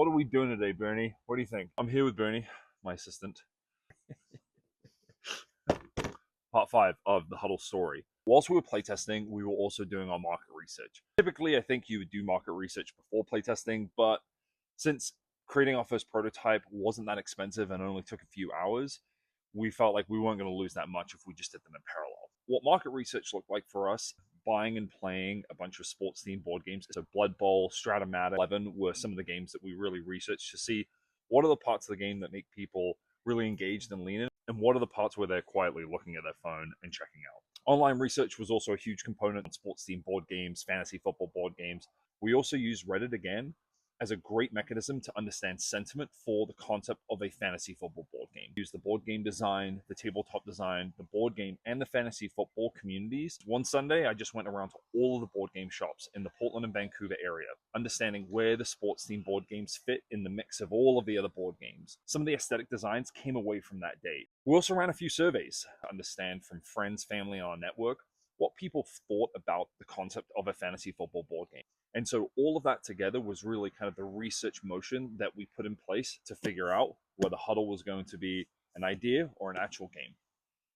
What are we doing today, Bernie? What do you think? I'm here with Bernie, my assistant. Part 5 of the Huddle story. Whilst we were playtesting, we were also doing our market research. Typically, I think you would do market research before playtesting, but since creating our first prototype wasn't that expensive and only took a few hours, we felt like we weren't going to lose that much if we just did them in parallel. What market research looked like for us, buying and playing a bunch of sports themed board games. So Blood Bowl, Stratomatic, 11 were some of the games that we really researched to see what are the parts of the game that make people really engaged and lean in, and what are the parts where they're quietly looking at their phone and checking out. Online research was also a huge component on sports themed board games, fantasy football board games. We also used Reddit again as a great mechanism to understand sentiment for the concept of a fantasy football board game. Use the board game design, the tabletop design, the board game, and the fantasy football communities. One Sunday, I just went around to all of the board game shops in the Portland and Vancouver area, understanding where the sports themed board games fit in the mix of all of the other board games. Some of the aesthetic designs came away from that day. We also ran a few surveys to understand from friends, family, and our network what people thought about the concept of a fantasy football board game. And so all of that together was really kind of the research motion that we put in place to figure out whether Huddle was going to be an idea or an actual game.